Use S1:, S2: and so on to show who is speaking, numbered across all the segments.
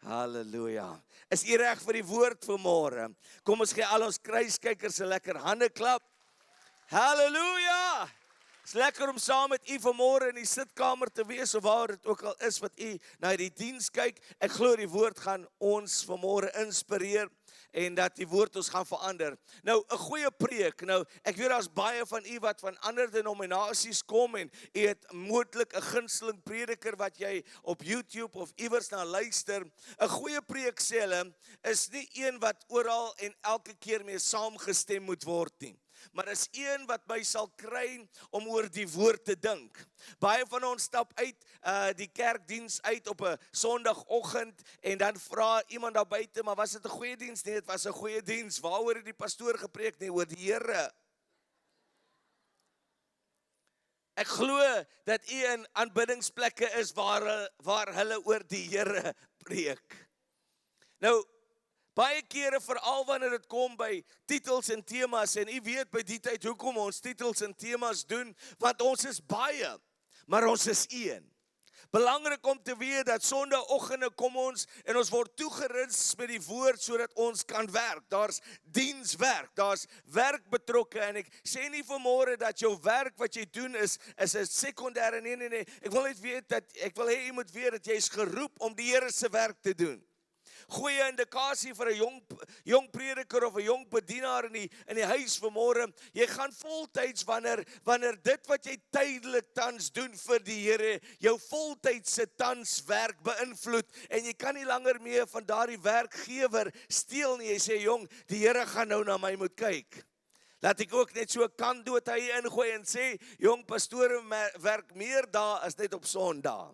S1: Halleluja. Is u reg vir die woord vanmôre? Kom ons gee al ons kruiskykers 'n lekker hande klap. Halleluja. Is lekker om saam met u vanmôre in die sitkamer te wees of waar dit ook al is wat u na die diens kyk. Ek glo die woord gaan ons vanmôre inspireer en dat die woord ons gaan verander. Nou, 'n goeie preek. Nou, ek weet daar's baie van u wat van ander denominasies kom en u het moontlik 'n gunsteling prediker wat jy op YouTube of iewers na luister. 'n Goeie preek, sê hulle, is nie een wat oral en elke keer mee saamgestem moet word nie. Maar is een wat my sal kry om oor die woord te dink. Baie van ons stap uit die kerkdiens uit op 'n Sondagoggend en dan vra iemand daar buite, maar was dit 'n goeie diens? Nee, dit was 'n goeie diens. Waaroor het die pastoor gepreek? Nee, oor die Here. Ek glo dat u in aanbiddingsplekke is waar hulle oor die Here preek. Nou, baie kere, veral wanneer dit kom by titels en temas, en u weet by die tyd hoekom ons titels en temas doen, want ons is baie, maar ons is een. Belangrik om te weet dat Sondagoggende kom ons en ons word toegerus met die woord sodat ons kan werk. Daar's dienswerk, daar's werk betrokke en ek sê nie vanmôre dat jou werk wat jy doen is 'n sekondêre, nee. Ek wil net weet ek wil hê jy moet weet dat jy is geroep om die Here se werk te doen. Goeie indikasie vir 'n jong prediker of 'n jong bedienaar in die huis vanmôre. Jy gaan voltyds wanneer dit wat jy tydelik tans doen vir die Here, jou voltydse tanswerk beïnvloed en jy kan nie langer meer van daardie werkgewer steel nie. Jy sê, jong, die Here gaan nou na my moet kyk. Laat ek ook net so 'n kantdoot hy ingooi en sê, jong, pastore werk meer dae as net op Sondag.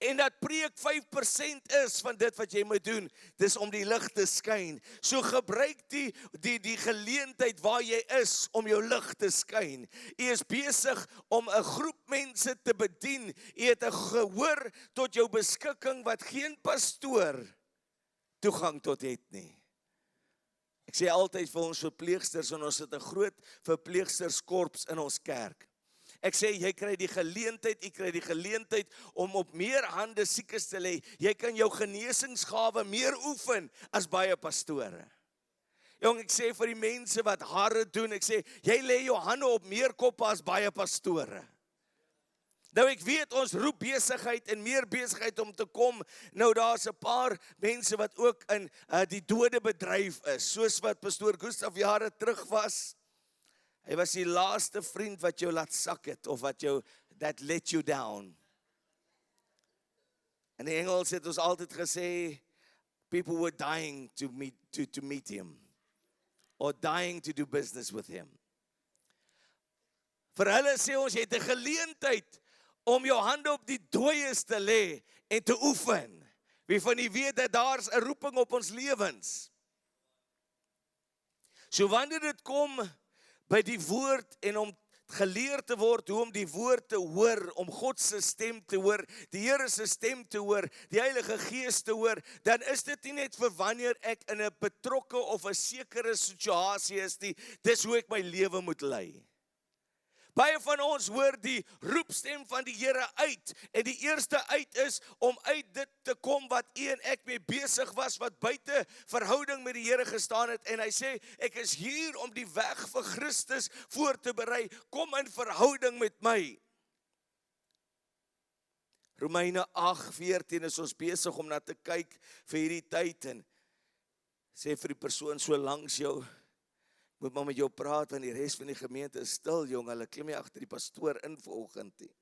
S1: En dat preek 5% is van dit wat jy moet doen, dis om die lig te skyn. So gebruik die geleentheid waar jy is om jou lig te skyn. Jy is besig om 'n groep mense te bedien. Jy het 'n gehoor tot jou beskikking wat geen pastoor toegang tot het nie. Ek sê altyd vir ons verpleegsters, en ons het 'n groot verpleegsterskorps in ons kerk. Ek sê, jy kry die geleentheid om op meer hande siekes te lê. Jy kan jou genesingsgawe meer oefen as baie pastore. Jong, ek sê vir die mense wat hare doen, ek sê, jy lê jou hande op meer koppe as baie pastore. Nou ek weet ons roep besigheid en meer besigheid om te kom. Nou daar's 'n paar mense wat ook in die dode bedryf is, soos wat pastoor Gustaf jare terug was. Hy was die laaste vriend wat jou laat sak het, of that let you down. In die Engels het ons altyd gesê, people were dying to meet him, or dying to do business with him. Vir hulle sê ons, jy het 'n geleentheid om jou hande op die dooies te lê en te oefen. Wie van u weet dat daar's 'n roeping op ons lewens? So wanneer dit kom by die woord en om geleer te word hoe om die woord te hoor, om God se stem te hoor, die Here se stem te hoor, die Heilige Gees te hoor, dan is dit nie net vir wanneer ek in 'n betrokke of 'n sekere situasie is nie, dis hoe ek my lewe moet lei. Baie van ons hoor die roepstem van die Here uit, en die eerste uit is om uit dit te kom wat u en ek mee besig was, wat buite verhouding met die Here gestaan het, en hy sê, ek is hier om die weg vir Christus voor te berei, kom in verhouding met my. Romeine 8:14 is ons besig om na te kyk vir hierdie tyd, en sê vir die persoon so langs jou, moet maar met jou praat, want die res van die gemeente is stil, jong, hulle klim nie agter die pastoor in vanoggend nie.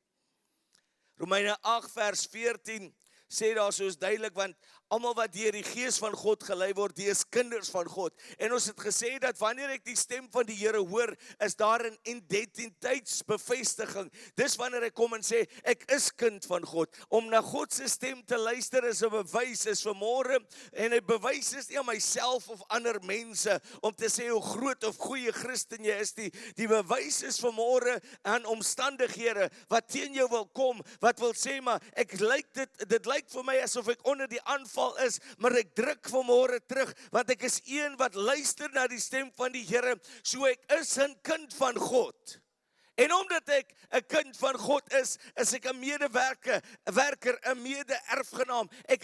S1: Romeine 8:14 sê daar soos duidelik, want almal wat deur die Gees van God gelei word, die is kinders van God. En ons het gesê dat wanneer ek die stem van die Here hoor, is daar 'n identiteitsbevestiging. Dis wanneer ek kom en sê, ek is kind van God. Om na God se stem te luister is 'n bewys, is vanmôre, en 'n bewys is nie aan myself of ander mense, om te sê hoe groot of goeie Christen jy is nie. Die bewys is vanmôre aan omstandighede, wat teen jou wil kom, wat wil sê, maar dit lyk vir my asof ek onder die aanval is, maar ek druk vanmôre terug, want ek is een wat luister na die stem van die Here, so ek is 'n kind van God. En omdat ek 'n kind van God is ek 'n medewerker, 'n werker, 'n mede-erfgenaam. Ek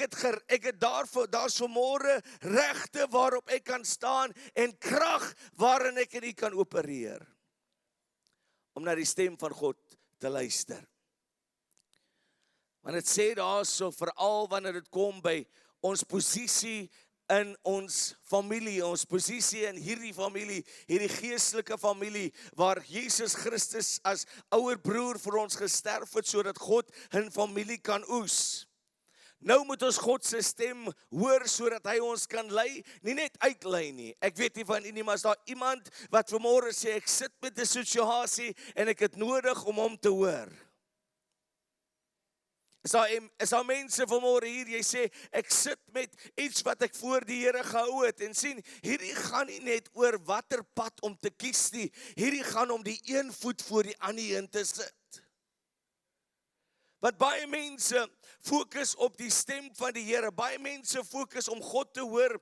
S1: het daar's vanmôre regte waarop ek kan staan en krag waarin ek in U kan opereer. Om na die stem van God te luister. Want dit sê daarso, veral wanneer dit kom by ons posisie in ons familie, ons posisie in hierdie familie, hierdie geestelike familie, waar Jesus Christus as ouer broer vir ons gesterf het, sodat God 'n familie kan oes. Nou moet ons God se stem hoor, sodat hy ons kan lei, nie net uitlei nie. Ek weet nie van nie, maar is daar iemand wat vanmôre sê, ek sit met 'n situasie, en ek het nodig om hom te hoor. Is daar mense vanmôre hier, jy sê, ek sit met iets wat ek voor die Here gehou het, en sien, hierdie gaan nie net oor watter pad om te kies nie, hierdie gaan om die een voet voor die ander een te sit. Want baie mense fokus op die stem van die Here, baie mense fokus om God te hoor,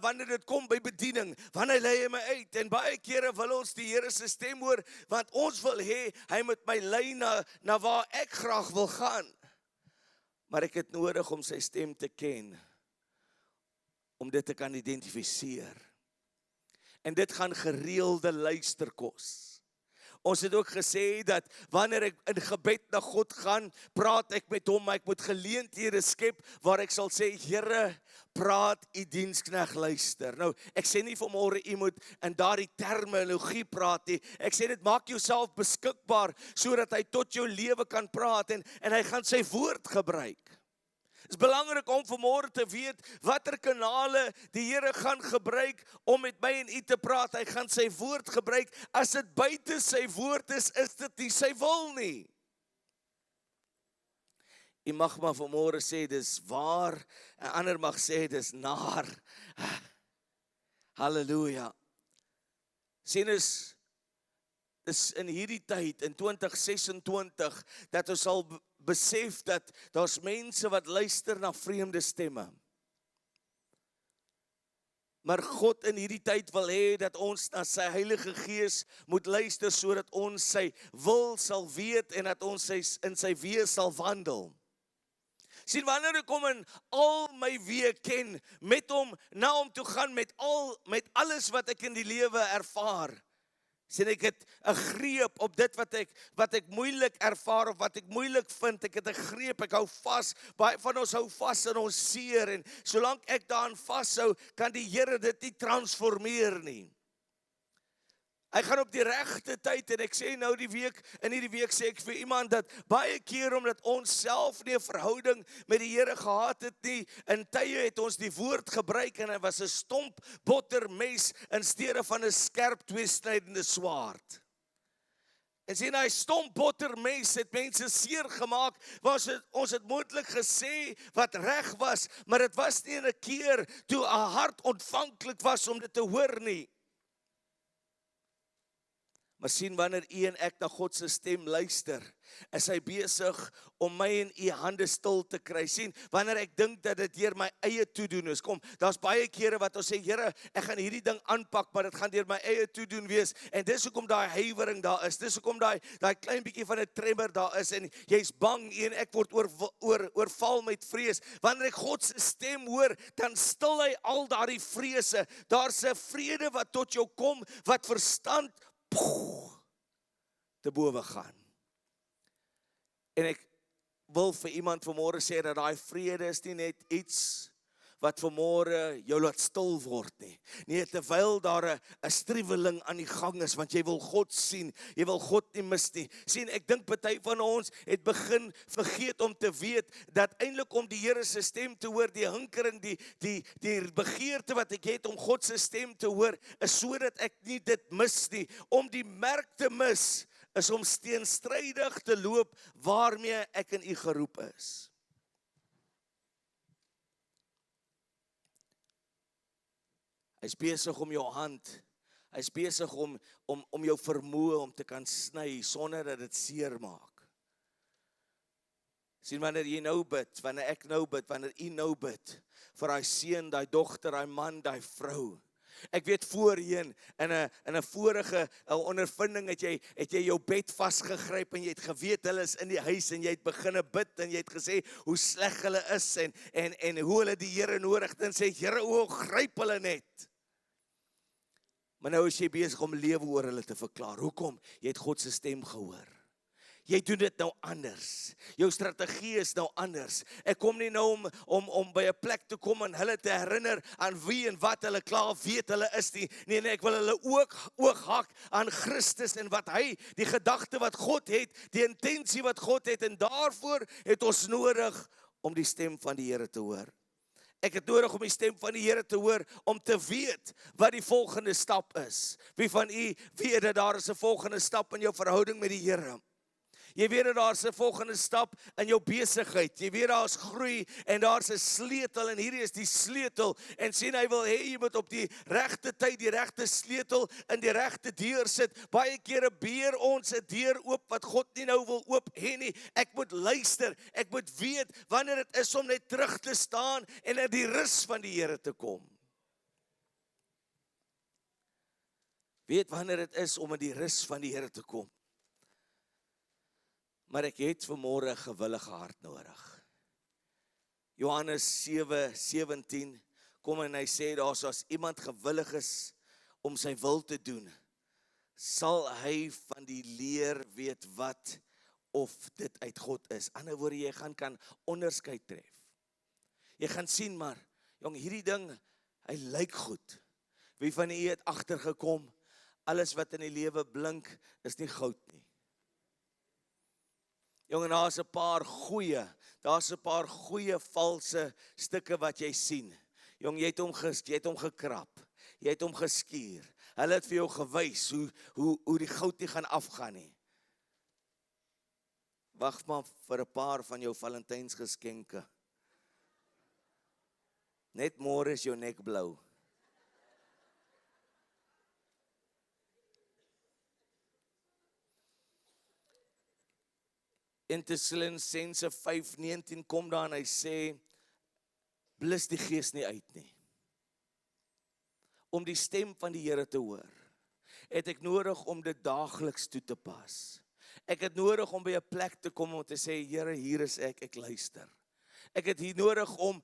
S1: wanneer dit kom by bediening, wanneer lei hy my uit, en baie kere wil ons die Here se stem hoor, want ons wil hê, hy moet my lei na waar ek graag wil gaan. Maar ek het nodig om sy stem te ken, om dit te kan identifiseer. En dit gaan gereelde luister kos. Ons het ook gesê dat wanneer ek in gebed na God gaan, praat ek met hom, maar ek moet geleenthede skep waar ek sal sê, Here, praat, U diensknegt luister. Nou, ek sê nie vanmôre u moet in daardie terminologie praat nie. Ek sê dit, maak jouself beskikbaar sodat hy tot jou lewe kan praat en hy gaan sy woord gebruik. Het is belangrik om vanmôre te weet watter kanale die Here gaan gebruik om met my en u te praat. Hy gaan sy woord gebruik. As dit buite sy woord is dit nie sy wil nie. U mag maar vanmôre sê dis waar, 'n ander mag sê dis naar. Halleluja. Sien is in hierdie tyd in 2026 dat ons sal besef dat daar's mense wat luister na vreemde stemme. Maar God in hierdie tyd wil hê dat ons na sy Heilige Gees moet luister sodat ons sy wil sal weet en dat ons in sy weë sal wandel. Sien, wanneer ek kom in al my weë ken, met hom, na hom toe gaan met alles wat ek in die lewe ervaar. Sien, ek het 'n greep op dit wat ek moeilik ervaar of wat ek moeilik vind. Ek het 'n greep, ek hou vas. Baie van ons hou vas in ons seer en solank ek daarin vashou, kan die Here dit nie transformeer nie. Hy gaan op die regte tyd en ek sê nou in hierdie week sê ek vir iemand dat baie keer omdat ons self nie 'n verhouding met die Here gehad het nie, in tye het ons die woord gebruik en hy was 'n stomp bottermes in steede van 'n skerp tweesnydende swaard. En sien, hy stomp bottermes het mense seer gemaak, ons het moontlik gesê wat reg was, maar dit was nie in 'n keer toe 'n hart ontvanklik was om dit te hoor nie. Maar sien, wanneer u en ek na God se stem luister, is hy besig om my en u hande stil te kry. Sien, wanneer ek dink dat dit deur my eie toedoen is, daar's baie kere wat ons sê, Here, ek gaan hierdie ding aanpak, maar dit gaan deur my eie toedoen wees. En dis hoekom daai huiwering daar is. Dis hoekom daai klein bietjie van 'n tremor daar is en jy's bang, en ek word oorval met vrees. Wanneer ek God se stem hoor, dan stil hy al daardie vrese. Daar's 'n vrede wat tot jou kom, wat verstand te bowe gaan. En ek wil vir iemand vanmôre sê dat daai vrede is nie net iets wat vanmôre jou laat stil word nie. Nee, terwyl daar 'n striweling aan die gang is, want jy wil God sien, jy wil God nie mis nie. Sien, ek dink party van ons het begin vergeet om te weet dat eintlik om die Here se stem te hoor, die hinkering, die begeerte wat ek het om God se stem te hoor, is sodat ek nie dit mis nie. Om die merk te mis is om teenstrydig te loop waarmee ek in u geroep is. Hy's besig om jou hand, hy's besig om jou vermoë om te kan sny sonder dat dit seer maak. Sien, wanneer jy nou bid, wanneer ek nou bid, wanneer u nou bid vir daai seun, daai dogter, daai man, daai vrou, Ek weet voorheen in 'n vorige ondervinding het jy jou bed vasgegryp en jy het geweet hulle is in die huis en jy het begine bid en jy het gesê hoe sleg hulle is en hoe hulle die Here nodig het en sê Here, o, gryp hulle net. Maar nou is jy besig om lewe oor hulle te verklaar. Hoekom? Jy het God se stem gehoor. Jy doen dit nou anders. Jou strategie is nou anders. Ek kom nie nou om by 'n plek te kom en hulle te herinner aan wie en wat hulle klaar weet hulle is nie. Nee, ek wil hulle ook hak aan Christus en wat hy, die gedagte wat God het, die intensie wat God het, en daarvoor het ons nodig om die stem van die Here te hoor. Ek het nodig om die stem van die Here te hoor, om te weet wat die volgende stap is. Wie van u weet dat daar is 'n volgende stap in jou verhouding met die Here? Jy weet dat daar is 'n volgende stap in jou besigheid. Jy weet daar is groei en daar is 'n sleutel en hierdie is die sleutel. En sien, hy wil hê jy moet op die regte tyd die regte sleutel in die regte deur sit. Baie kere beer ons 'n deur oop wat God nie nou wil oop hê nie. Ek moet luister. Ek moet weet wanneer dit is om net terug te staan en in die rus van die Here te kom. Weet wanneer dit is om in die rus van die Here te kom. Maar ek het vanmôre 'n gewillige hart nodig. Johannes 7:17 kom en hy sê daar as iemand gewillig is om sy wil te doen, sal hy van die leer weet wat of dit uit God is. Ander woorde, jy kan onderskeid tref. Jy gaan sien maar, jong, hierdie ding, hy lyk goed. Wie van u het agtergekom, alles wat in die lewe blink is nie goud nie. Jong, en daar's 'n paar goeie valse stukke wat jy sien. Jong, jy het hom gekrap. Jy het hom geskuur. Hulle het vir jou gewys hoe die goud nie gaan afgaan nie. Wag maar vir 'n paar van jou Valentynsgeskenke. Net môre is jou nek blou. In Tessalonisense 5:19 kom daar en hy sê, blus die gees nie uit nie. Om die stem van die Here te hoor, het ek nodig om dit daagliks toe te pas. Ek het nodig om by 'n plek te kom om te sê, Here, hier is ek luister. Ek het hier nodig om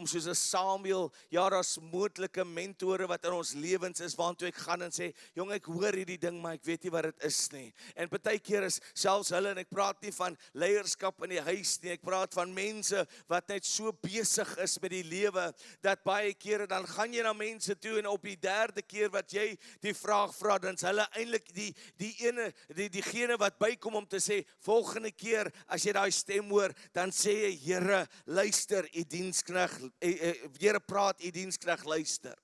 S1: soos 'n Samuel, ja, daar's moontlike mentore wat in ons lewens is, waartoe ek gaan en sê, jong, ek hoor hierdie ding, maar ek weet nie wat dit is nie. En partykeer is selfs hulle, en ek praat nie van leierskap in die huis nie, ek praat van mense wat net so besig is met die lewe, dat baie kere dan gaan jy na mense toe, en op die derde keer wat jy die vraag vra, dan is hulle eintlik diegene wat bykom om te sê, volgende keer as jy daai stem hoor, dan sê jy, Here, luister, u diensknegt, Here praat, u diensknegt luister.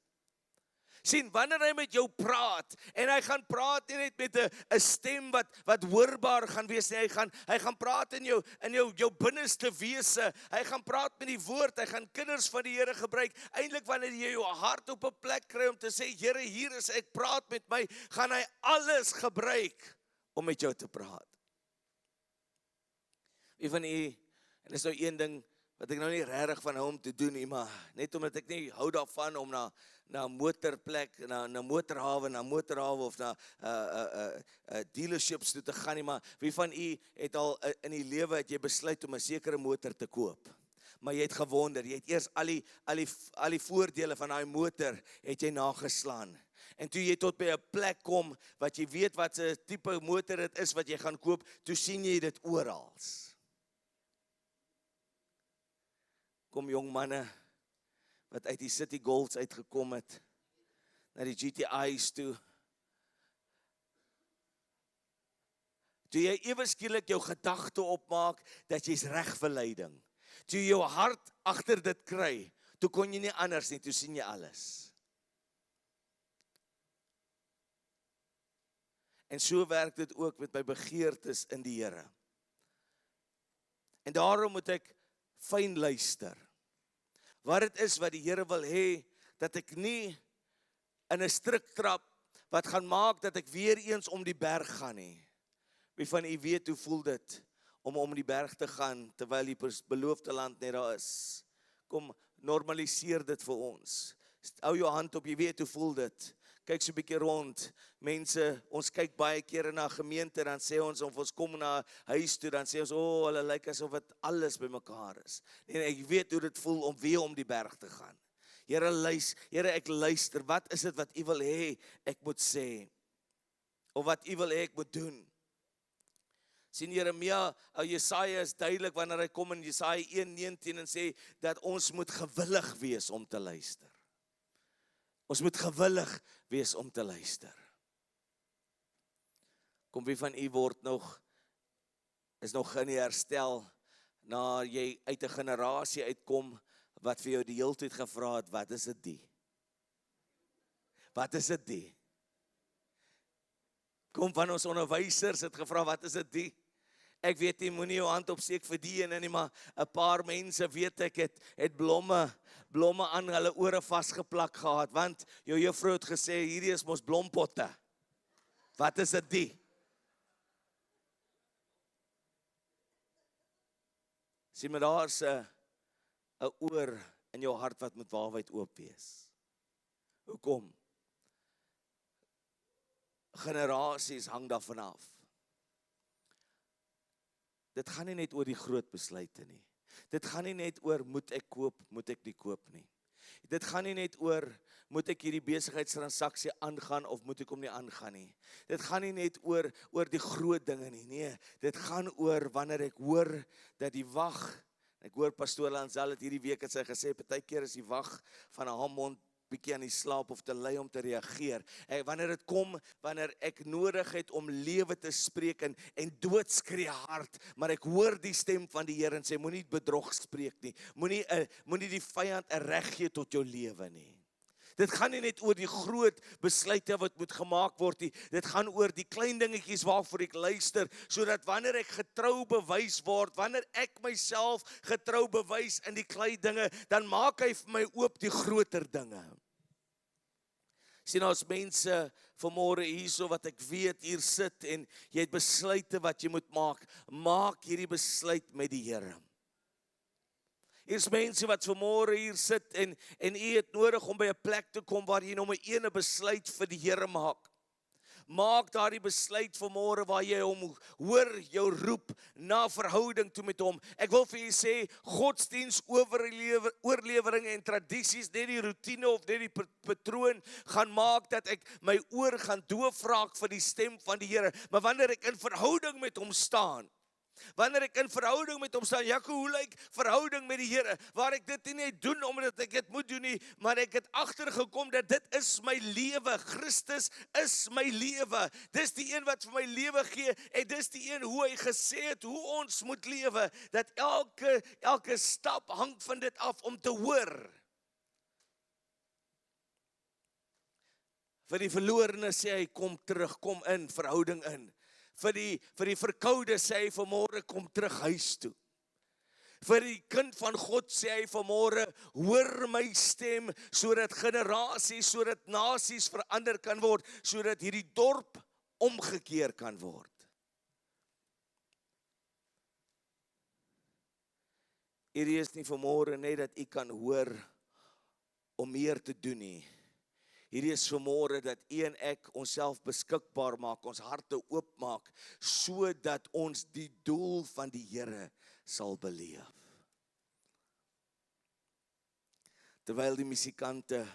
S1: Sien, wanneer hy met jou praat, en hy gaan praat nie net met 'n stem wat hoorbaar gaan wees nie, hy gaan praat in jou binneste wese, hy gaan praat met die woord, hy gaan kinders van die Here gebruik, eintlik wanneer jy jou hart op 'n plek kry om te sê, Here, hier is ek, praat met my, gaan hy alles gebruik om met jou te praat. Wie van u, en dis nou een ding wat ek nou nie regtig van hou om te doen nie, maar net omdat ek nie hou daarvan om na 'n motorplek, na 'n motorhawe of na dealerships toe te gaan nie, maar wie van u het al in die lewe het jy besluit om 'n sekere motor te koop? Maar jy het gewonder, jy het eers al die voordele van daai motor het jy nageslaan. En toe jy tot by 'n plek kom wat jy weet wat 'n tipe motor dit is wat jy gaan koop, toe sien jy dit oral. Kom jong manne wat uit die City Golds uitgekom het, na die GTI's toe. Toe jy ewe skielik jou gedagte opmaak, dat jy's reg vir leiding. Toe jy jou hart agter dit kry, toe kon jy nie anders nie, toe sien jy alles. En so werk dit ook met my begeertes in die Here. En daarom moet ek fyn luister. Wat dit is wat die Here wil hê, dat ek nie in 'n struik trap, wat gaan maak dat ek weer eens om die berg gaan nie. Wie van u weet hoe voel dit, om die berg te gaan, terwyl die beloofde land net daar is? Kom, normaliseer dit vir ons. Hou jou hand op, jy weet hoe voel dit. Kyk so 'n bietjie rond. Mense, ons kyk baie kere na gemeente, dan sê ons, of ons kom na huis toe, dan sê ons, hulle lyk asof dit alles bymekaar is. En ek weet hoe dit voel om weer om die berg te gaan. Here, ek luister, wat is dit wat U wil hê ek moet sê? Of wat U wil hê ek moet doen? Sien Jeremia, Jesaja is duidelik wanneer hy kom in Jesaja 1:19 en sê, dat ons moet gewillig wees om te luister. Ons moet gewillig wees om te luister. Kom, wie van u is nog in die herstel, na jy uit 'n generasie uitkom, wat vir jou die hele tyd gevra het, wat is dit die? Wat is dit die? Kom, van ons onderwysers het gevra, wat is dit die? Ek weet nie, moenie jou hand opsteek vir die ene nie, maar 'n paar mense weet ek het blomme aan hulle ore vasgeplak gehad, want jou juffrou het gesê, hierdie is mos blompotte. Wat is dit die? Sien maar, daar's 'n oor in jou hart wat moet waarwyd oop wees. Hoekom? Generasies hang daarvan af. Dit gaan nie net oor die groot besluite nie. Dit gaan nie net oor, moet ek koop, moet ek nie koop nie. Dit gaan nie net oor, moet ek hierdie besigheidstransaksie aangaan of moet ek hom nie aangaan nie. Dit gaan nie net oor die groot dinge nie. Nee, dit gaan oor wanneer ek hoor dat die wag, ek hoor pastoor Lansel het hierdie week het sy gesê, partykeer is die wag van 'n Hammond bietjie aan die slaap of te lui om te reageer. Wanneer dit kom, wanneer ek nodig het om lewe te spreek en doodskree hard, maar ek hoor die stem van die Here en sê, moenie bedrog spreek nie, moenie die vyand 'n reg gee tot jou lewe nie. Dit gaan nie net oor die groot besluite wat moet gemaak word nie, dit gaan oor die klein dingetjies waarvoor ek luister, sodat wanneer ek getrou bewys word, wanneer ek myself getrou bewys in die klein dinge, dan maak hy vir my oop die groter dinge. Sien, ons mense vanmôre hierso wat ek weet hier sit en jy het besluite wat jy moet maak hierdie besluit met die Here. Hier's mense wat vanmôre hier sit en u het nodig om by 'n plek te kom waar jy nommer 1 'n besluit vir die Here maak. Maak daardie besluit vanmôre waar jy hom hoor, jou roep na verhouding toe met hom. Ek wil vir julle sê, godsdiens oorlewering en tradisies, net die roetine of net die patroon gaan maak dat ek my oor gaan doof raak vir die stem van die Here. Maar wanneer ek in verhouding met hom staan, Jaco, hoe lyk verhouding met die Here? Waar ek dit nie net doen omdat ek dit moet doen nie, maar ek het agtergekom dat dit is my lewe. Christus is my lewe. Dis die een wat vir my lewe gee en dis die een hoe hy gesê het hoe ons moet lewe. Dat elke stap hang van dit af om te hoor. Vir die verlorene sê hy, kom terug, kom in, verhouding in. Vir die verkoude sê hy vanmôre, kom terug huis toe. Vir die kind van God sê hy vanmôre, hoor my stem, sodat generasies, sodat nasies verander kan word, sodat hierdie dorp omgekeer kan word. Hierdie is nie vanmôre net dat u kan hoor om meer te doen nie. Hierdie is vanmôre dat u en ek onsself beskikbaar maak, ons harte oopmaak, sodat ons die doel van die Here sal beleef. Terwyl die musikante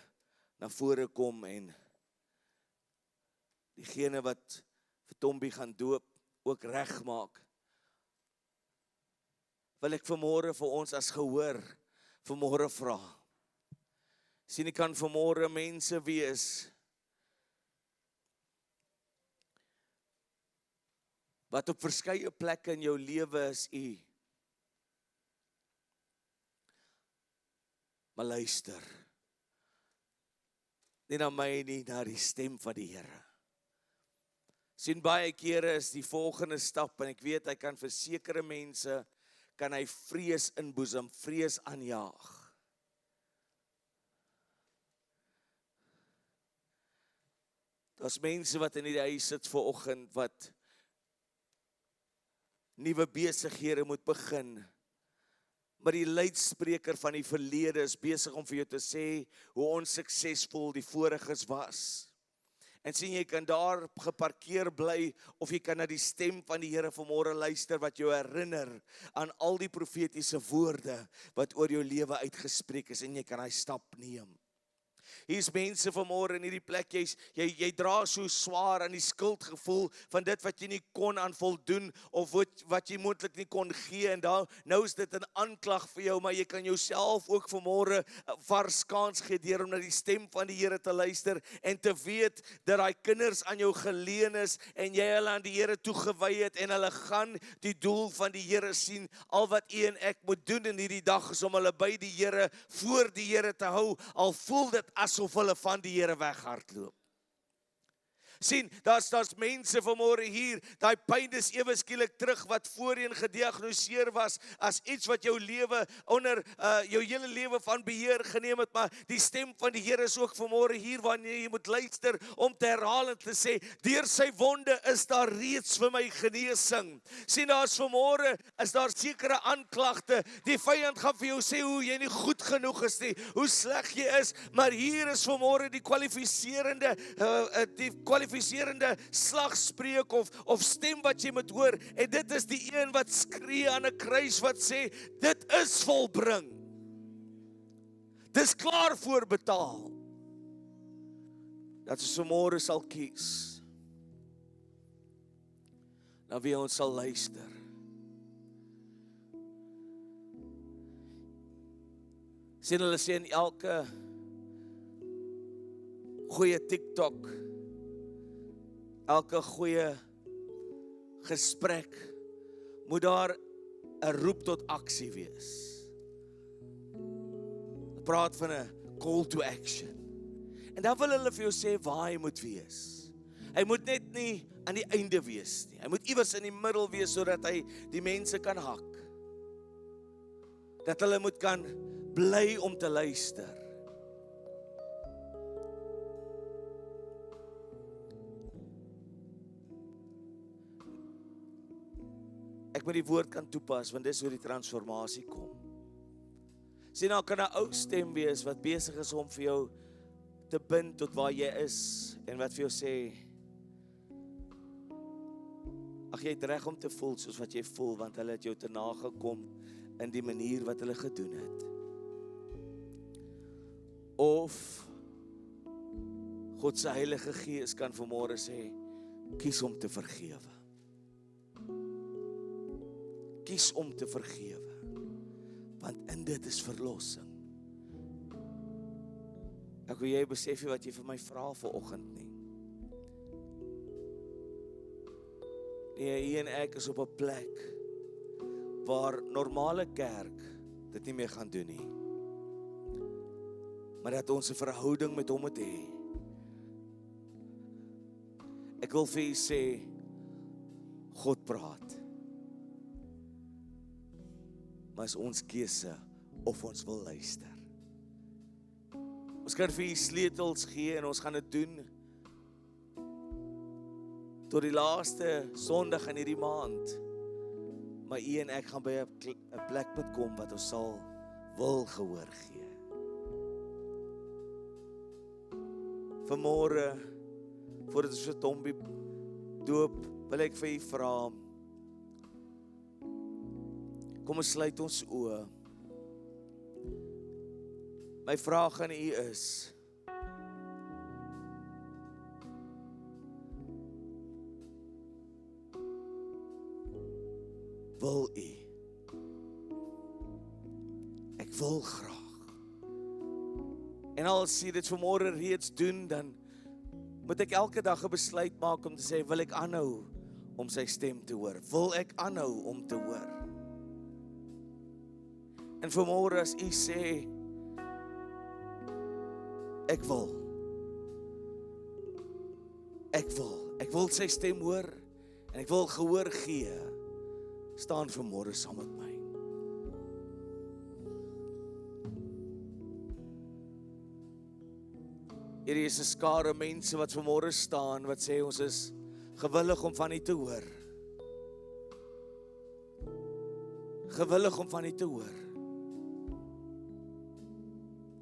S1: na vore kom en diegene wat vir Tombi gaan doop ook regmaak, wil ek vanmôre vir ons as gehoor vanmôre vra. Sien, ek kan vanmôre mense wees wat op verskeie plekke in jou lewe is u. Maar luister, nie na my nie, na die stem van die Here. Sien, baie kere is die volgende stap, en ek weet hy kan vir sekere mense, kan hy vrees inboesem, vrees aanjaag. Daar's mense wat in die huis sit vanoggend wat nuwe besighede moet begin, Maar die luidspreker van die verlede is besig om vir jou te sê hoe onsuksesvol die voriges was. En sien, jy kan daar geparkeer bly, of jy kan na die stem van die Here vanmôre luister, wat jou herinner aan al die profetiese woorde wat oor jou lewe uitgespreek is, en jy kan hy stap neem. Hier's mense vanmôre in hierdie plek, jy dra so swaar aan die skuldgevoel van dit wat jy nie kon aan voldoen, of wat jy moontlik nie kon gee, en nou is dit 'n aanklag vir jou, maar jy kan jouself ook vanmôre vars kans gee deur om na die stem van die Here te luister, en te weet dat daai kinders aan jou geleen is, en jy hulle aan die Here toegewy het, en hulle gaan die doel van die Here sien. Al wat u en ek moet doen in hierdie dag is om hulle by die Here, voor die Here te hou, al voel dit asof hulle van die Here weghardloop. Sien, daar's mense vanmôre hier, daai pyn is ewe skielik terug wat voorheen gediagnoseer was as iets wat jou lewe onder jou hele lewe van beheer geneem het, maar die stem van die Here is ook vanmôre hier wanneer jy moet luister om te herhaal en te sê, deur sy wonde is daar reeds vir my genesing. Sien, daar's vanmôre is daar sekere aanklagte. Die vyand gaan vir jou sê hoe jy nie goed genoeg is nie, hoe sleg jy is, maar hier is vanmôre die kwalifiserende slagspreuk of stem wat jy moet hoor, en dit is die een wat skree aan 'n kruis wat sê, dit is volbring. Dis klaar voorbetaal. Dat ons vanmôre sal kies na wie ons sal luister. Sien, hulle sê in elke goeie TikTok, elke goeie gesprek, moet daar 'n roep tot aksie wees. Ek praat van 'n call to action. En dan wil hulle vir jou sê waar hy moet wees. Hy moet net nie aan die einde wees nie. Hy moet iewers in die middel wees, sodat hy die mense kan hak. Dat hulle moet kan bly om te luister. Ek moet die woord kan toepas, want dis hoe die transformasie kom. Sien, nou kan 'n ou stem wees wat besig is om vir jou te bind tot waar jy is, en wat vir jou sê, ag, jy het reg om te voel soos wat jy voel, want hulle het jou te nagekom in die manier wat hulle gedoen het. Of God se Heilige Gees kan vanmôre sê, kies om te vergewe. Kies om te vergewe, want in dit is verlossing. Ek wil jy besef wat jy vir my vra vanoggend nie. Nee, hier en ek is op 'n plek waar normale kerk dit nie meer gaan doen nie. Maar dat ons 'n verhouding met hom moet hê. Ek wil vir u sê, God praat. Maar is ons keuse of ons wil luister. Ons kan vir u sleutels gee en ons gaan dit doen tot die laaste Sondag in hierdie maand. Maar u en ek gaan by 'n plek moet kom wat ons sal wil gehoor gee. Vanmôre, voordat ons vir Tombi doop, wil ek vir u vra, kom ons sluit ons oë. My vraag aan u is, wil u? Ek wil graag. En as jy dit vanmôre reeds doen, dan moet ek elke dag 'n besluit maak om te sê, wil ek aanhou om sy stem te hoor? Wil ek aanhou om te hoor? En vanmôre as u sê, ek wil sy stem hoor, en ek wil gehoor gee, staan vanmôre saam met my. Hier is 'n skare mense wat vanmôre staan, wat sê ons is gewillig om van u te hoor. Gewillig om van u te hoor.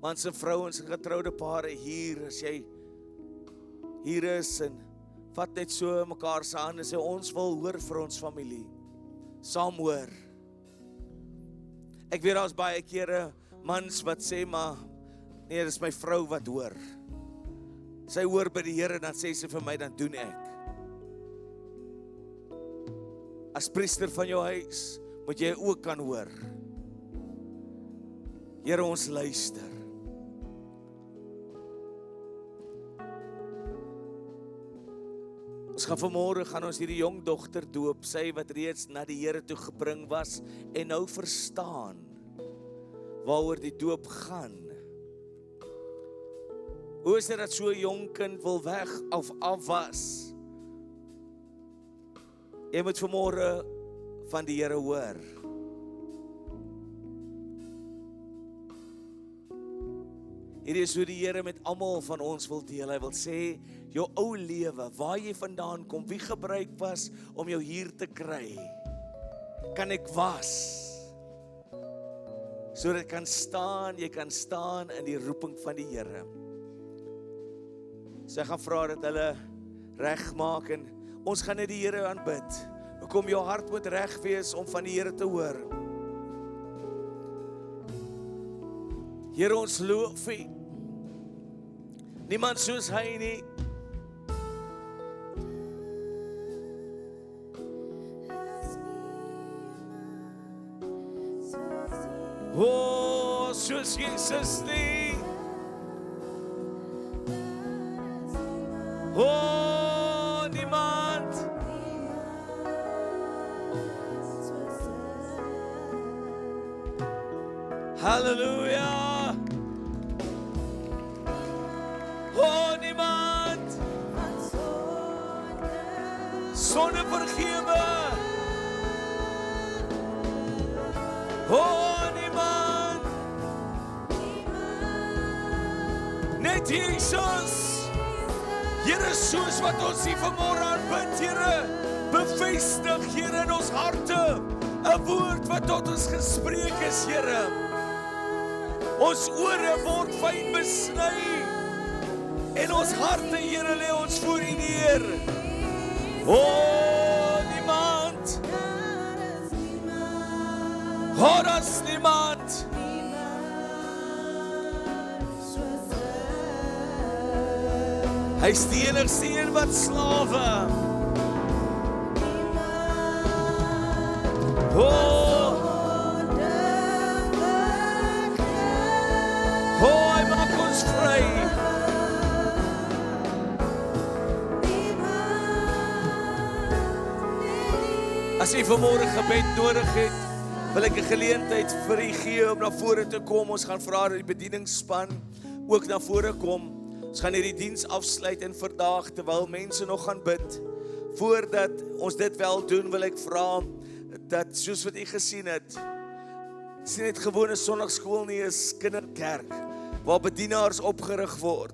S1: mans en vrouens en getroude pare hier, as jy hier is en vat net so mekaar se hande en sê ons wil hoor vir ons familie. Saam hoor. Ek weet daar's baie kere mans wat sê maar nee, dis my vrou wat hoor. Sy hoor by die Here, dan sê sy vir my, dan doen ek. As priester van jou huis, moet jy ook kan hoor. Here, ons luister. Ons gaan vanmôre hierdie jong dogter doop, sy wat reeds na die Here toe gebring was en nou verstaan waaroor die doop gaan. Hoe is dit dat so 'n jong kind wil weg of af was? Jy moet vanmôre van die Here hoor. Hierdie is hoe die Here met almal van ons wil deel. Hy wil sê, jou ou lewe, waar jy vandaan kom, wie gebruik was om jou hier te kry, kan ek was, sodat jy kan staan in die roeping van die Here. So ek gaan vra dat hulle reg maak en ons gaan net die Here aanbid. Hoekom jou hart moet reg wees om van die Here te hoor. Here, ons loof U. Niemand soos hy nie. Oh, soos Jesus nie. Oh, niemand. Halleluja. Oh, niemand. Sonde vergewe. Oh, niemand. Net Jesus. Here, soos wat ons hier vanmôre aanbid, Here, bevestig, Here, in ons harte 'n woord wat tot ons gespreek is, Here. Ons ore word fyn besny en ons harte, Here, lê ons voor U neer. Oh, niemand. Oh, daar's niemand. Hy is die enigste een wat slawe. Oh, hy maak ons vry. As jy vanmôre gebed nodig het, wil ek 'n geleentheid vir u gee om na vore te kom. Ons gaan vra dat die bedieningsspan ook na vore kom. Ons gaan hierdie diens afsluit en vandag, terwyl mense nog gaan bid. Voordat ons dit wel doen, wil ek vra dat soos wat u gesien het, is nie net gewone sonnaarskool nie, is kinderkerk waar bedienaars opgerig word.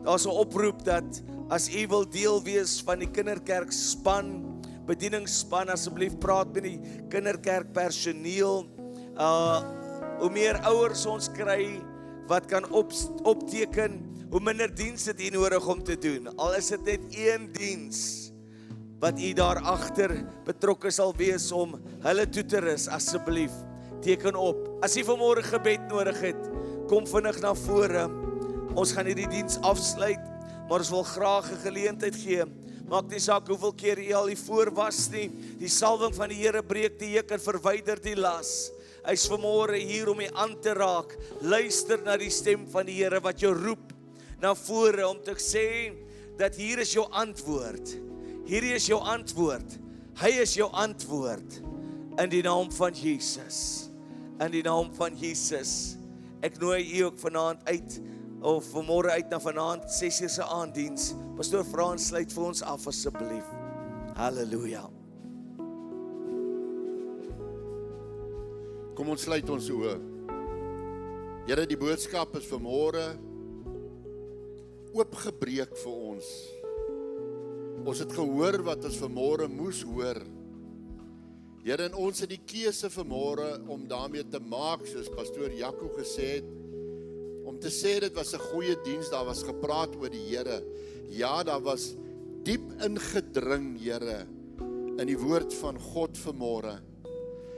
S1: Daar's 'n oproep dat as u wil deel wees van die kinderkerk span, bedieningsspan, asseblief praat met die kinderkerk personeel. Hoe meer ouers ons kry wat kan opteken, hoe minder diens het u nodig om te doen. Al is dit net een diens wat u daar agter betrokke sal wees om hulle toe te rus, asseblief teken op. As u vanmôre gebed nodig het, kom vinnig na vore. Ons gaan hierdie diens afsluit, maar ons wil graag 'n geleentheid gee. Maak nie saak hoeveel keer u al hier voor was nie. Die salwing van die Here breek die juk en verwyder die las. Hy's vanmôre hier om u aan te raak. Luister na die stem van die Here wat jou roep na vore om te sê dat hier is jou antwoord. Hierdie is jou antwoord. Hy is jou antwoord in die naam van Jesus. In die naam van Jesus. Ek nooi u ook vanaand uit of vanmôre uit na vanaand 6:00 se aanddiens. Pastoor Frans, sluit vir ons af asseblief. Halleluja.
S2: Kom ons sluit ons oë. Here, die boodskap is vanmôre oopgebreek vir ons. Ons het gehoor wat ons vanmôre moes hoor. Here, en ons het die keuse vanmôre om daarmee te maak, soos pastoor Jaco gesê het, om om te sê dit was 'n goeie diens, daar was gepraat oor die Here. Ja, daar was diep ingedring, Here, in die woord van God vanmôre.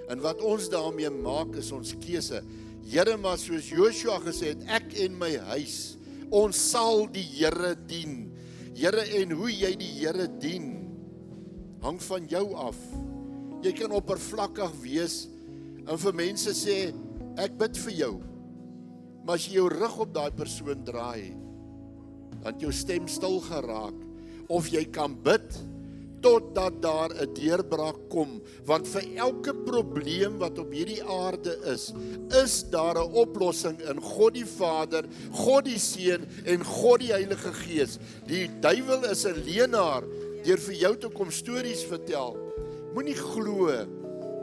S2: En wat ons daarmee maak is ons keuse. Here, maar soos Joshua gesê het, ek en my huis, ons sal die Here dien. Here, en hoe jy die Here dien, hang van jou af. Jy kan oppervlakkig wees en vir mense sê, ek bid vir jou. Maar as jy jou rug op daai persoon draai, dan het jou stem stil geraak. Of jy kan bid totdat daar 'n deurbraak kom, want vir elke probleem wat op hierdie aarde is daar 'n oplossing in God die Vader, God die Seun en God die Heilige Gees. Die duiwel is 'n leienaar deur vir jou te kom stories vertel. Moenie glo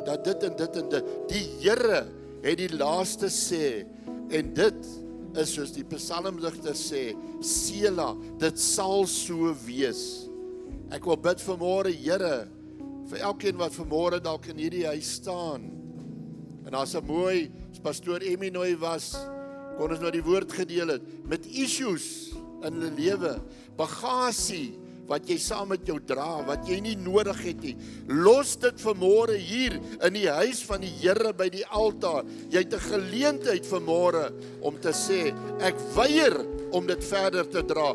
S2: dat dit en dit en dit. Die Here het die laaste sê, en dit is soos die psalmdigter sê, Sela, dit sal so wees. Ek wil bid vanmôre, Here, vir elkeen wat vanmôre dalk in hierdie huis staan. En as 'n mooi, as pastoor Eminoy was, kon ons nou die woord gedeel het, met issues in hulle lewe, bagasie, wat jy saam met jou dra, wat jy nie nodig het nie. Los dit vanmôre hier in die huis van die Here by die altaar. Jy het 'n geleentheid vanmôre om te sê, ek weier om dit verder te dra,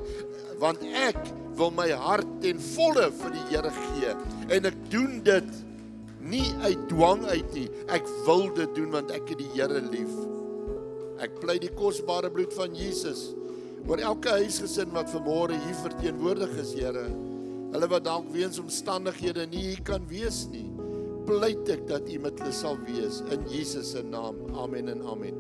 S2: want ek wil my hart ten volle vir die Here gee. En ek doen dit nie uit dwang uit nie. Ek wil dit doen want ek het die Here lief. Ek pleit die kosbare bloed van Jesus oor elke huisgesin wat vanmôre hier verteenwoordig is, Here. Hulle wat dalk weens omstandighede nie hier kan wees nie. Pleit ek dat U met hulle sal wees in Jesus se naam. Amen en amen.